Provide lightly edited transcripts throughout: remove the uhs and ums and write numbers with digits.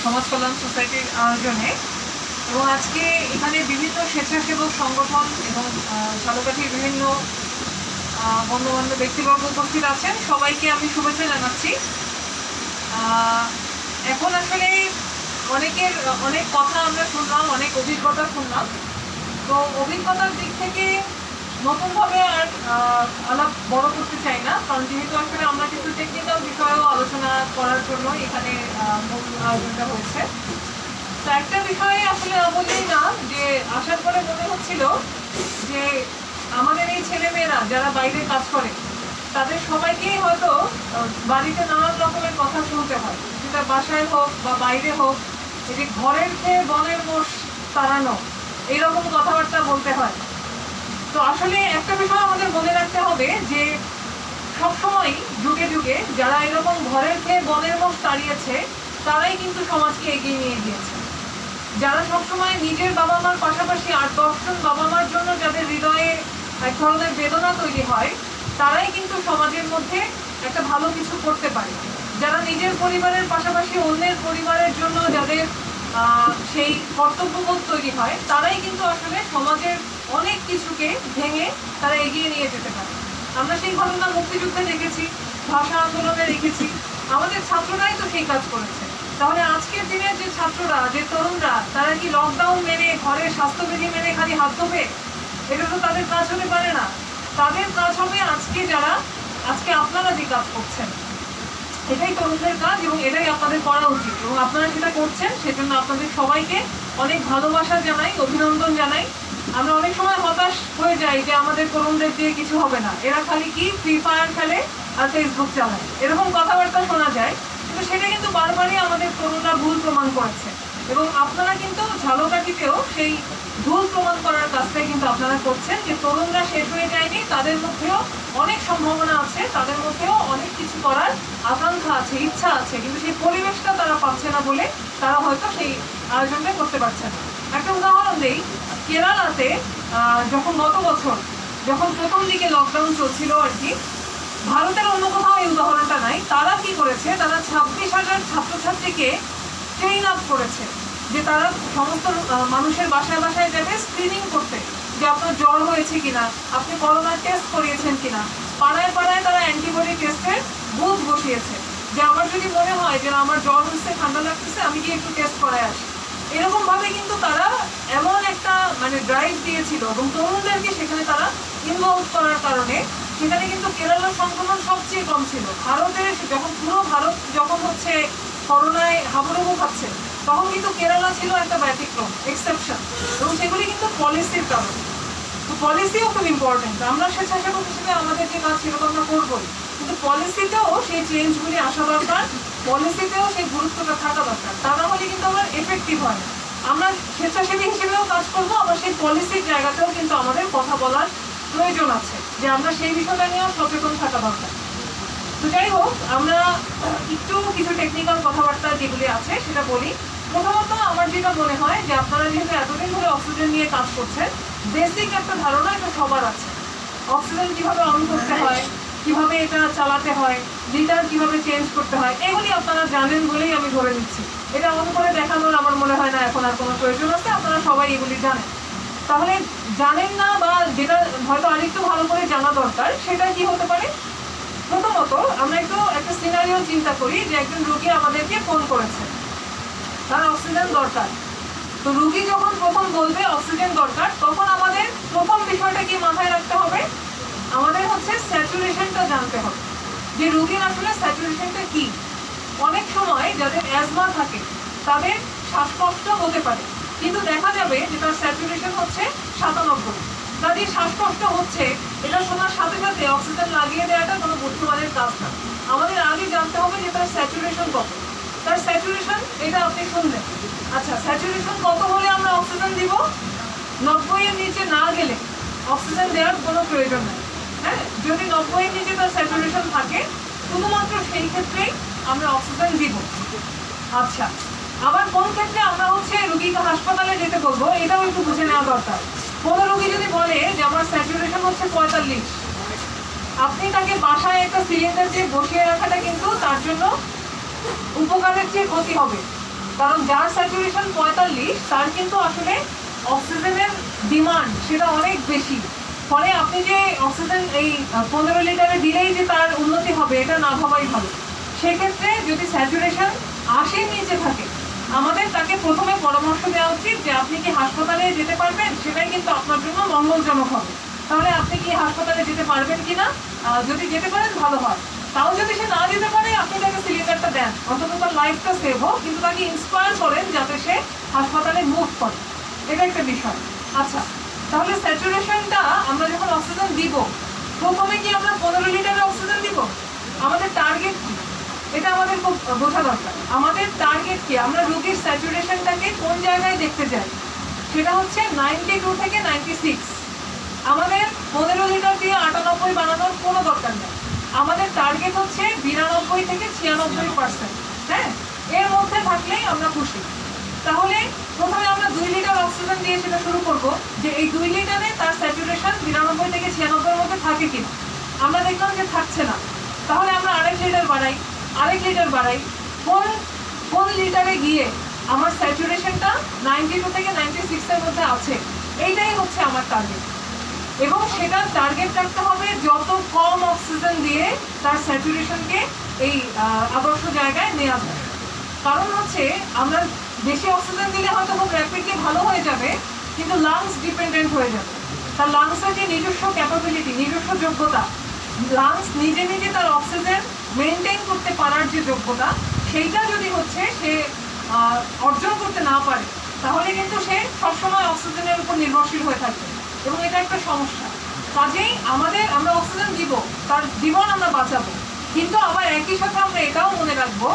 সমাজ কল্যাণ সোসাইটির আয়োজনে এবং আজকে এখানে বিভিন্ন স্বেচ্ছাসেবক সংগঠন এবং ঝালকাঠির বিভিন্ন গণ্যমান্য ব্যক্তিবর্গ উপস্থিত আছেন। সবাইকে আমি শুভেচ্ছা জানাচ্ছি। এখন আসলে অনেক কথা আমরা শুনলাম, অনেক অভিজ্ঞতা শুনলাম। তো অভিজ্ঞতার দিক থেকে নতুনভাবে আর আলাপ বড় করতে চাই না, কারণ যেহেতু আসলে আমরা কিছু টেকনিক্যাল বিষয়েও আলোচনা করার জন্য এখানে মূল আয়োজনটা হয়েছে। তো একটা বিষয়ে আসলে বললেই না যে আসার পরে মনে হচ্ছিল যে আমাদের এই ছেলেমেয়েরা যারা বাইরে কাজ করে তাদের সবাইকেই হয়তো বাড়িতে নানান রকমের কথা শুনতে হয়, সেটা বাসায় হোক বা বাইরে হোক। এই যে ঘরের খেয়ে বনের মোষ তাড়ানো, এইরকম কথাবার্তা বলতে হয়। তো আসলে একটা বিষয় আমাদের মনে রাখতে হবে যে সবসময় যুগে যুগে যারা এরকম ঘরের খেয়ে বনের মোষ তাড়িয়েছে তারাই কিন্তু সমাজকে এগিয়ে নিয়ে গিয়েছে। যারা সবসময় নিজের বাবা মার পাশাপাশি 8-10 জন বাবা মার জন্য যাদের হৃদয়ে এক ধরনের বেদনা তৈরি হয়, তারাই কিন্তু সমাজের মধ্যে একটা ভালো কিছু করতে পারে। যারা নিজের পরিবারের পাশাপাশি অন্যের পরিবারের জন্য যাদের সেই কর্তব্যবোধ তৈরি হয়, তারাই কিন্তু আসলে সমাজের অনেক কিছুকে ভেঙে তারা এগিয়ে নিয়ে যেতে পারে। আমরা সেই ঘটনা মুক্তিযুদ্ধে দেখেছি, ভাষা আন্দোলনে দেখেছি, আমাদের ছাত্ররাই তো সেই কাজ করেছে। তাহলে আজকের দিনের যে ছাত্ররা, যে তরুণরা, তারা কি লকডাউন মেনে, ঘরের স্বাস্থ্যবিধি মেনে খালি হাত ধোবে? এটা তো তাদের কাজ হতে পারে না। তাদের কাজ হবে আজকে আপনারা যে কাজ করছেন, এটাই তরুণদের কাজ এবং এটাই আপনাদের করা উচিত। এবং আপনারা সেটা করছেন, সেজন্য আপনাদের সবাইকে অনেক ভালোবাসা জানাই, অভিনন্দন জানাই। আমরা অনেক সময় হতাশ হয়ে যাই যে আমাদের তরুণদের দিয়ে কিছু হবে না, এরা খালি কি ফ্রি ফায়ার খেলে আর ফেসবুক চালায়, এরকম কথাবার্তা শোনা যায়। কিন্তু সেটা কিন্তু বারবারই আমাদের তরুণরা ভুল প্রমাণ করেছে এবং আপনারা কিন্তু ঝালকাঠিতেও সেই ভুল প্রমাণ করার কাজটাই কিন্তু আপনারা করছেন যে তরুণরা শেষ হয়ে যায়নি, তাদের মধ্যেও অনেক সম্ভাবনা আছে, তাদের মধ্যেও অনেক কিছু করার আকাঙ্ক্ষা আছে, ইচ্ছা আছে, কিন্তু সেই পরিবেশটা তারা পাচ্ছে না বলে তারা হয়তো সেই আয়োজনটা করতে পারছে না। একটা উদাহরণ দেই, কেরালাতে যখন গত বছর যখন প্রথম দিকে লকডাউন চলছিল আর কি, ভারতের অন্য কোথাও এই উদাহরণটা নাই। তারা কি করেছে, তারা 26,000 ছাত্রছাত্রীকে ট্রেন আপ করেছে যে তারা সমস্ত মানুষের বাসায় বাসায় যাবে স্ক্রিনিং করতে, যে আপনার জ্বর হয়েছে কিনা, আপনি করোনার টেস্ট করিয়েছেন কিনা। পাড়ায় পাড়ায় তারা অ্যান্টিবডি টেস্টের বুথ বসিয়েছে, যে আমার যদি মনে হয় যে আমার জ্বর হচ্ছে, ঠান্ডা লাগতেছে, আমি গিয়ে একটু টেস্ট করায় আসি। এরকম ভাবে কিন্তু তারা এমন একটা ড্রাইভ দিয়েছিল এবং তরুণদেরকে সেখানে তারা ইনভলভ করার কারণে সেখানে কিন্তু কেরালার সংক্রমণ সবচেয়ে কম ছিল। ভারতের যখন পুরো ভারত যখন হচ্ছে করোনায় হাবুডুবু খাচ্ছে, তখন কিন্তু কেরালা ছিল একটা ব্যতিক্রম, এক্সেপশন। এবং সেগুলি কিন্তু পলিসির কারণে। তো পলিসিও খুব ইম্পর্টেন্ট। আমরা স্বেচ্ছাসেবক হিসেবে আমাদের যে কাজ সেটা তো আমরা করবোই, কিন্তু পলিসিতেও সেই চেঞ্জগুলি আসা দরকার, পলিসিতেও সেই গুরুত্বটা থাকা দরকার। তা না হলে কিন্তু আমার এফেক্টিভ হয় না। আমরা স্বেচ্ছাসেবী হিসেবেও কাজ করবো, আবার সেই পলিসির জায়গাতেও কিন্তু আমাদের কথা বলার প্রয়োজন আছে, যে আমরা সেই বিষয়টা নিয়েও সচেতন থাকা দরকার। তো যাই হোক, আমরা একটু কিছু টেকনিক্যাল কথাবার্তা যেগুলি আছে সেটা বলি। প্রথমত আমার যেটা মনে হয় যে আপনারা যেহেতু এতদিন ধরে অক্সিজেন নিয়ে কাজ করছেন, বেসিক একটা ধারণা এটা সবার আছে। অক্সিজেন কিভাবে অন করতে হয়, কিভাবে এটা চালাতে হয়, লিটার কিভাবে চেঞ্জ করতে হয়, এগুলি আপনারা জানেন বলেই আমি ধরে নিচ্ছি। এটা অন করে দেখানোর আমার মনে হয় না এখন আর কোনো প্রয়োজন আছে, আপনারা সবাই এগুলি জানেন। তাহলে জানেন না বা যেটা হয়তো আরেকটু ভালো করে জানা দরকার, সেটা কি হতে পারে? প্রথমত আমরা একটা সিনারিও চিন্তা করি যে একজন রোগী আমাদেরকে ফোন করেছে, তার অক্সিজেন দরকার। তো রোগী যখন প্রথম বলবে অক্সিজেন দরকার, তখন আমাদের প্রথম বিষয়টা কি মাথায় রাখতে হবে? আমাদের হচ্ছে স্যাচুরেশনটা জানতে হবে, যে রোগীর আসলে স্যাচুরেশনটা কি। অনেক সময় যাদের অ্যাজমা থাকে তাদের শ্বাসকষ্ট হতে পারে, কিন্তু দেখা যাবে যে তার স্যাচুরেশন হচ্ছে 97। তাদের শ্বাসকষ্ট হচ্ছে, এটা শোনার সাথে সাথে অক্সিজেন লাগিয়ে দেওয়াটা কোনো বুদ্ধিমানের কাজ না। আমাদের আগে জানতে হবে যে তার স্যাচুরেশন কত। তার স্যাচুরেশন এটা আপনি শুনলেন, আচ্ছা স্যাচুরেশন কত হলে আমরা অক্সিজেন দিব? 90-এর নিচে না গেলে অক্সিজেন দেওয়ার কোনো প্রয়োজন নেই। হ্যাঁ, যদি 90-এর নিচে তার স্যাচুরেশন থাকে, শুধুমাত্র সেই ক্ষেত্রেই আমরা অক্সিজেন দিব। আচ্ছা, আবার কোন ক্ষেত্রে আমরা হচ্ছে রোগীকে হাসপাতালে যেতে বলবো, এটাও একটু বুঝে নেওয়া দরকার। কোনো রোগী যদি বলে যে আমার স্যাচুরেশন হচ্ছে 45, আপনি তাকে বাসায় একটা সিলিন্ডার দিয়ে বসিয়ে রাখাটা কিন্তু তার জন্য উপকারের চেয়ে ক্ষতি হবে। কারণ যার স্যাচুরেশন 45 তার কিন্তু আসলে অক্সিজেনের ডিমান্ড সেটা অনেক বেশি। ফলে আপনি যে অক্সিজেন এই 15 লিটারে দিলেই যে তার উন্নতি হবে এটা না ভাবাই ভালো। সেক্ষেত্রে যদি স্যাচুরেশন 80 নিচে থাকে, আমাদের তাকে প্রথমে পরামর্শ দেওয়া উচিত যে আপনি কি হাসপাতালে যেতে পারবেন, সেটাই কিন্তু আপনার জন্য মঙ্গলজনক হবে। তাহলে আপনি কি হাসপাতালে যেতে পারবেন কিনা, যদি যেতে পারেন ভালো হয়। তাও যদি সে না যেতে পারে আপনি তাকে সিলিন্ডারটা দেন, অন্তত তার লাইফটা সেভ হোক, কিন্তু তাকে ইন্সপায়ার করেন যাতে সে হাসপাতালে মুভ করে। এটা একটা বিষয়। আচ্ছা, তাহলে স্যাচুরেশনটা আমরা যখন অক্সিজেন দিব, প্রথমে কি আমরা 15 লিটারের অক্সিজেন দিব? আমাদের টার্গেট কি এটা আমাদের খুব বোঝা দরকার। আমাদের টার্গেট কি, আমরা রোগীর স্যাচুরেশনটাকে কোন জায়গায় দেখতে চাই? সেটা হচ্ছে 92 থেকে 96। আমাদের 15 লিটার দিয়ে 98 বানানোর কোনো দরকার নেই। আমাদের টার্গেট হচ্ছে 92 থেকে 96%। হ্যাঁ, এর মধ্যে থাকলেই আমরা খুশি। তাহলে প্রথমে আমরা 2 লিটার অক্সিজেন দিয়ে সেটা শুরু করব, যে এই 2 লিটারে তার স্যাচুরেশন 92 থেকে 96 এর মধ্যে থাকে কিনা। আমরা দেখলাম যে থাকছে না, তাহলে আমরা আরেক লিটার বাড়াই। কোন লিটারে গিয়ে আমার স্যাচুরেশনটা 92 থেকে 96 এর মধ্যে আছে, এইটাই হচ্ছে আমার টার্গেট। এবং সেটা টার্গেট রাখতে হবে যত কম অক্সিজেন দিয়ে তার স্যাচুরেশনকে এই আদর্শ জায়গায় নেওয়া যায়। কারণ হচ্ছে আমরা বেশি অক্সিজেন দিলে হয়তো খুব র্যাপিডলি ভালো হয়ে যাবে, কিন্তু লাংস ডিপেন্ডেন্ট হয়ে যাবে। তার লাংসের যে নিজস্ব ক্যাপাবিলিটি, নিজস্ব যোগ্যতা, লাংস নিজে নিজে তার অক্সিজেন মেনটেন করতে পারার যে যোগ্যতা, সেইটা যদি হচ্ছে সে অর্জন করতে না পারে, তাহলে কিন্তু সে সবসময় অক্সিজেনের উপর নির্ভরশীল হয়ে থাকবে, এবং এটা একটা সমস্যা। কাজেই আমরা অক্সিজেন দিব, তার জীবন আমরা বাঁচাবো, কিন্তু আবার একই সাথে আমরা এটাও মনে রাখবো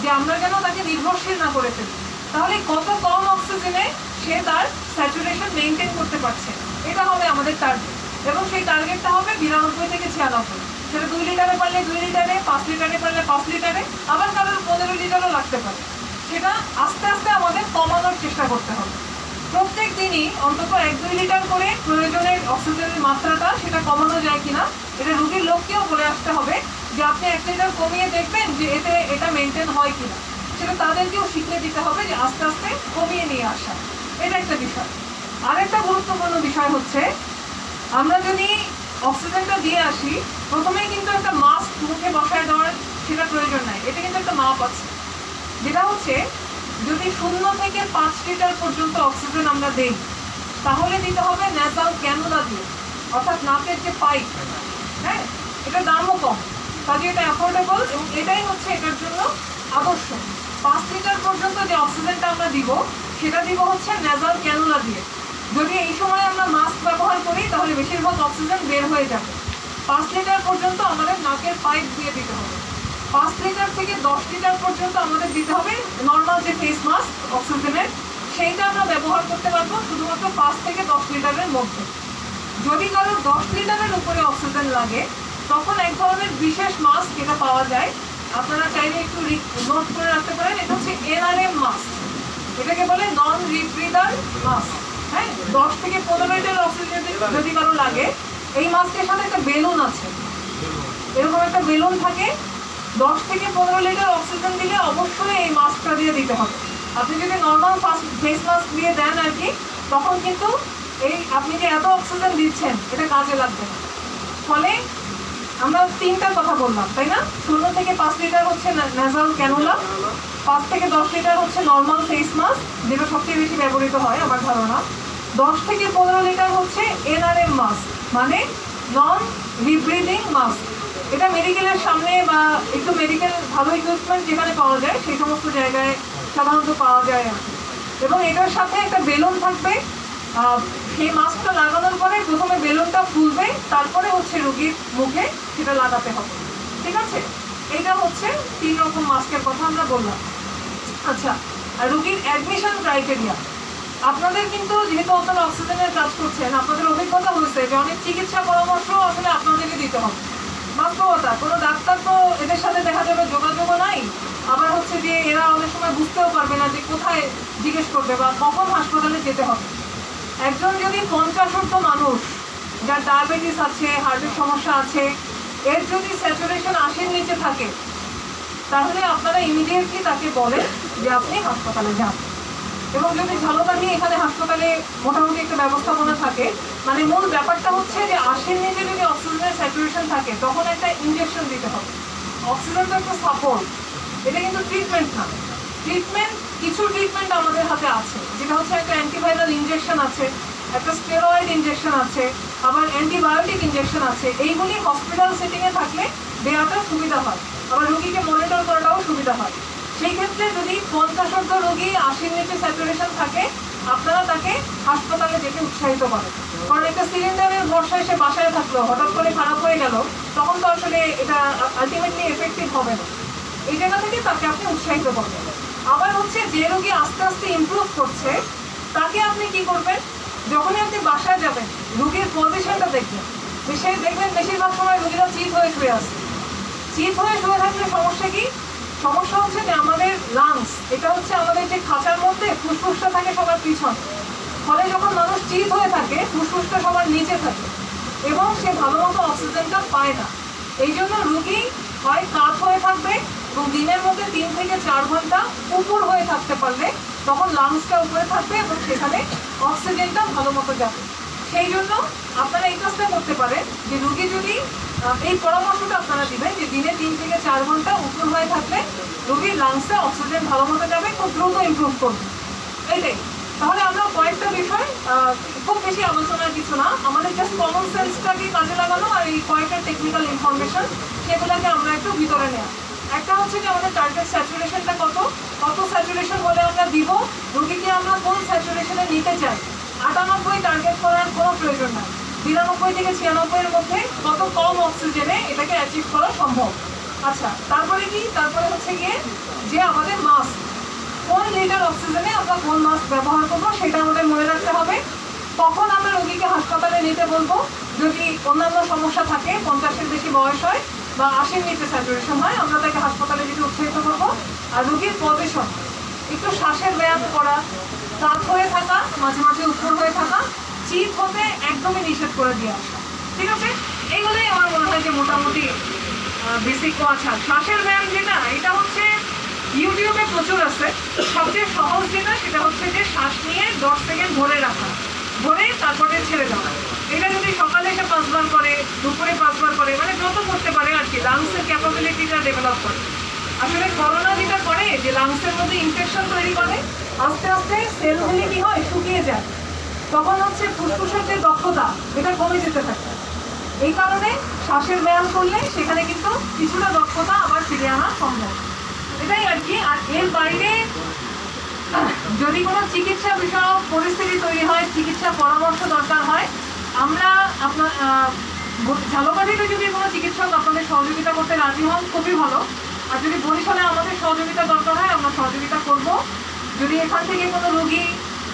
যে আমরা যেন তাকে নির্ভরশীল না করে ফেলি। তাহলে কত কম অক্সিজেনে সে তার স্যাচুরেশন মেনটেন করতে পারছে, এটা হবে আমাদের টার্গেট। এবং সেই টার্গেটটা হবে 92 থেকে 96। সেটা 2 লিটারে পারলে 2 লিটারে, 5 লিটারে পারলে 5 লিটারে, আবার কারোর 15 লিটারও লাগতে পারে। সেটা আস্তে আস্তে আমাদের কমানোর চেষ্টা করতে হবে। প্রত্যেক দিনই অন্তত 1-2 লিটার করে প্রয়োজনের অক্সিজেনের মাত্রাটা সেটা কমানো যায় কিনা, এটা রোগীর লোককেও বলে আসতে হবে যে আপনি 1 লিটার কমিয়ে দেখবেন যে এটা মেনটেন হয় কিনা। সেটা তাদেরকেও শিখে দিতে হবে যে আস্তে আস্তে কমিয়ে নিয়ে আসা। এটা একটা বিষয়। আরেকটা গুরুত্বপূর্ণ বিষয় হচ্ছে, আমরা যদি অক্সিজেনটা দিয়ে আসি, প্রথমেই কিন্তু একটা মাস্ক মুখে বসায় দেওয়ার সেটা প্রয়োজন নাই। এটা কিন্তু একটা মাপ আছে, যেটা হচ্ছে যদি 0 থেকে 5 লিটার পর্যন্ত অক্সিজেন আমরা দেই, তাহলে দিতে হবে ন্যাসাল ক্যানুলা দিয়ে, অর্থাৎ নাকের যে পাইপ। হ্যাঁ, এটার দামও কম, কাজে এটা অ্যাফোর্ডেবল, এবং এটাই হচ্ছে এটার জন্য আদর্শ। 5 লিটার পর্যন্ত যে অক্সিজেনটা আমরা দিব, সেটা দিব হচ্ছে ন্যাসাল ক্যানুলা দিয়ে। যদি এই সময় আমরা মাস্ক ব্যবহার করি, তাহলে বেশিরভাগ অক্সিজেন বের হয়ে যাবে। 5 লিটার পর্যন্ত আমাদের নাকের পাইপ দিয়ে দিতে হবে। 5 লিটার থেকে 10 লিটার পর্যন্ত আমাদের দিতে হবে নর্মাল যে ফেস মাস্ক অক্সিজেনের, সেইটা আমরা ব্যবহার করতে পারবো শুধুমাত্র 5 থেকে 10 লিটারের মধ্যে। যদি কারো 10 লিটারের উপরে অক্সিজেন লাগে, তখন এক ধরনের বিশেষ মাস্ক এটা পাওয়া যায়, আপনারা চাইলে একটু নোট করে রাখতে পারেন। এটা হচ্ছে NRM মাস্ক, এটাকে বলে নন রিব্রিদার মাস্ক। হ্যাঁ, 10 থেকে 15 লিটার অক্সিজেন যদি কারো লাগে, এই মাস্কের সাথে একটা বেলুন আছে, এরকম একটা বেলুন থাকে। 10 থেকে 15 লিটার অক্সিজেন দিলে অবশ্যই এই মাস্কটা দিয়ে দিতে হবে। আপনি যদি নর্মাল ফেস মাস্ক দিয়ে দেন আর কি, তখন কিন্তু এই আপনি যে এত অক্সিজেন দিচ্ছেন এটা কাজে লাগবে না। ফলে আমরা 3টা কথা বললাম, তাই না? 0 থেকে 5 লিটার হচ্ছে ন্যাসাল ক্যানুলা, 5 থেকে 10 লিটার হচ্ছে নর্মাল ফেস মাস্ক, যেটা সবচেয়ে বেশি ব্যবহৃত হয় আমার ধারণা। 10 থেকে 15 লিটার হচ্ছে NRM মাস্ক, মানে নন রিব্রিদিং মাস্ক। এটা মেডিকেলের সামনে বা একটু মেডিকেল ভালো ইকুইপমেন্ট যেখানে পাওয়া যায়, সেই সমস্ত জায়গায় সাধারণত পাওয়া যায় আর কি। এবং এটার সাথে একটা বেলুন থাকবে। সেই মাস্কটা লাগানোর পরে প্রথমে বেলুনটা ফুলবে, তারপরে হচ্ছে রোগীর মুখে সেটা লাগাতে হবে। ঠিক আছে, এটা হচ্ছে 3 রকম মাস্কের কথা আমরা বললাম। আচ্ছা, আর রোগীর অ্যাডমিশন ক্রাইটেরিয়া, আপনাদের কিন্তু যেহেতু আপনারা অক্সিজেনের কাজ করছেন, আপনাদের অভিজ্ঞতা হয়েছে যে অনেক চিকিৎসা পরামর্শ আসলে আপনাদেরকে দিতে হবে। বাস্তবতা, কোনো ডাক্তার তো এদের সাথে দেখা যাবে যোগাযোগও নাই, আবার হচ্ছে যে এরা অনেক সময় বুঝতেও পারবে না যে কোথায় জিজ্ঞেস করবে বা কখন হাসপাতালে যেতে হবে। একজন যদি 50 মানুষ, যার ডায়াবেটিস আছে, হার্টের সমস্যা আছে, এর যদি স্যাচুরেশন 80 নিচে থাকে, তাহলে আপনারা ইমিডিয়েটলি তাকে বলেন যে আপনি হাসপাতালে যান। এবং যদি ঝালকাঠি এখানে হাসপাতালে মোটামুটি একটা ব্যবস্থাপনা থাকে, মানে মূল ব্যাপারটা হচ্ছে যে আশির নিচে যদি অক্সিজেনের স্যাচুরেশন থাকে তখন একটা ইনজেকশন দিতে হবে। অক্সিজেন তো একটা সাপোর্ট, এটা কিন্তু ট্রিটমেন্ট না। ট্রিটমেন্ট, কিছু ট্রিটমেন্ট আমাদের হাতে আছে, যেটা হচ্ছে একটা অ্যান্টিভাইরাল ইনজেকশন আছে, একটা স্টেরয়েড ইনজেকশন আছে, আবার অ্যান্টিবায়োটিক ইনজেকশন আছে। এইগুলি হসপিটাল সেটিংয়ে থাকলে দেওয়াটা সুবিধা হয়, আবার রোগীকে মনিটর করাটাও সুবিধা হয়। সেই ক্ষেত্রে যদি 50 রোগী 80 নিচে স্যাচুরেশন থাকে, আপনারা তাকে হাসপাতালে যেতে উৎসাহিত করেন। কারণ একটা সিলিন্ডারের ভরসায় সে বাসায় থাকলো, হঠাৎ করে খারাপ হয়ে গেল, তখন তো আসলে এটা আলটিমেটলি এফেক্টিভ হবে না। এই জায়গা থেকে তাকে আপনি উৎসাহিত করবেন। আবার হচ্ছে যে রোগী আস্তে আস্তে ইমপ্রুভ করছে, তাকে আপনি কি করবেন, যখনই আপনি বাসায় যাবেন রোগীর পজিশনটা দেখবেন, যে সে দেখবেন বেশিরভাগ সময় রোগীরা চিত হয়ে শুয়ে আসে। চিত হয়ে শুয়ে থাকলে সমস্যা কি? সমস্যা হচ্ছে যে আমাদের লাংস, এটা হচ্ছে আমাদের যে খাঁচার মধ্যে ফুসফুসটা থাকে সবার পিছনে, ফলে যখন মানুষ চিত হয়ে থাকে ফুসফুসটা সবার নিচে থাকে এবং সে ভালো মতো অক্সিজেনটা পায় না। এই জন্য রোগী হয় কাত হয়ে থাকবে এবং দিনের মধ্যে 3 থেকে 4 ঘন্টা উপর হয়ে থাকতে পারলে তখন লাংসটা উপরে থাকবে এবং সেখানে অক্সিজেনটা ভালো মতো যাবে। সেই জন্য আপনারা এই কাজটা করতে পারেন যে রোগী যদি এই পরামর্শটা আপনারা দিবেন যে দিনে 3 থেকে 4 ঘন্টা উপর হয়ে থাকলে রোগীর লাংসে অক্সিজেন ভালো মতো যাবে, খুব দ্রুত ইমপ্রুভ করবে। এইটাই। তাহলে আমরা কয়েকটা বিষয়, খুব বেশি আলোচনার কিছু না, আমাদের জাস্ট কমন সেন্সটাকে কাজে লাগানো আর এই কয়েকটা টেকনিক্যাল ইনফরমেশন সেগুলোকে আমরা একটু ভিতরে নেওয়া। একটা হচ্ছে যে আমাদের টার্গেট স্যাচুরেশনটা কত স্যাচুরেশন হলে আমরা দিব, রোগীকে আমরা কোন স্যাচুরেশনে নিতে চাই। 98 টার্গেট করার কোনো প্রয়োজন নাই, 92 থেকে 96 এর মধ্যে কত কম অক্সিজেনে এটাকে অ্যাচিভ করা সম্ভব। আচ্ছা, তারপরে কি? তারপরে হচ্ছে গিয়ে যে আমাদের মাস্ক, কোন লিটার অক্সিজেনে আমরা কোন মাস্ক ব্যবহার করবো সেটা আমাদের মনে রাখতে হবে। কখন আমরা রোগীকে হাসপাতালে নিতে বলবো? যদি অন্যান্য সমস্যা থাকে, 50-এর বেশি বয়স হয় বা 80-র নিচে স্যাচুরেশন হয়, আমরা তাকে হাসপাতালে যেতে উৎসাহিত করবো। আর রোগীর পজিশন, একটু শ্বাসের ব্যায়াম করা, কাত হয়ে থাকা, মাঝে মাঝে উপর হয়ে থাকা, চিত হতে একদমই নিষেধ করে দিয়ে আসা। ঠিক আছে, এইগুলোই আমার মনে হয় যে মোটামুটি বেসিক। আচ্ছা, শ্বাসের ব্যায়াম যেটা, এটা হচ্ছে ইউটিউবে প্রচুর আছে। সবচেয়ে সহজ যেটা সেটা হচ্ছে যে শ্বাস নিয়ে 10 সেকেন্ড ধরে রাখা, ধরে তারপরে ছেড়ে দেওয়া। এটা যদি সকালে এসে 5 বার করে, দুপুরে 5 বার করে, মানে যত করতে পারে আর কি, লাংসের ক্যাপাবিলিটিটা ডেভেলপ করে। আসলে করোনা যেটা করে যে লাংসের মধ্যে ইনফেকশন তৈরি করে, আস্তে আস্তে সেলগুলি কি হয়, শুকিয়ে যায়, তখন হচ্ছে ফুসফুসের যে দক্ষতা এটা কমে যেতে থাকে। এই কারণে শ্বাসের ব্যায়াম করলে সেখানে কিন্তু কিছুটা দক্ষতা আবার ফিরে আনা সম্ভব। এটাই আর কি। আর এর বাইরে যদি কোনো চিকিৎসা বিষয়ক পরিস্থিতি তৈরি হয়, চিকিৎসা পরামর্শ দরকার হয়, আমরা আপনার ঝালকাঠিতে যদি কোনো চিকিৎসক আপনাদের সহযোগিতা করতে রাজি হন খুবই ভালো। আর যদি বরিশালে আমাদের সহযোগিতা দরকার হয় আমরা সহযোগিতা করব। যদি এখান থেকে কোনো রোগী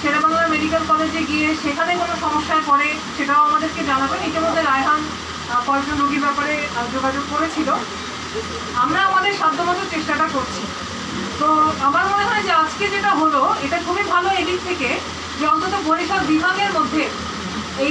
শেরেবাংলা মেডিকেল কলেজে গিয়ে সেখানে কোনো সমস্যায় পড়ে সেটাও আমাদেরকে জানাবেন। ইতিমধ্যে রায়হান কয়েকজন রোগীর ব্যাপারে যোগাযোগ করেছিল, আমরা আমাদের সাধ্যমতো চেষ্টাটা করছি। তো আমার মনে হয় যে আজকে যেটা হলো এটা খুবই ভালো এদিক থেকে যে অন্তত বরিশাল বিভাগের মধ্যে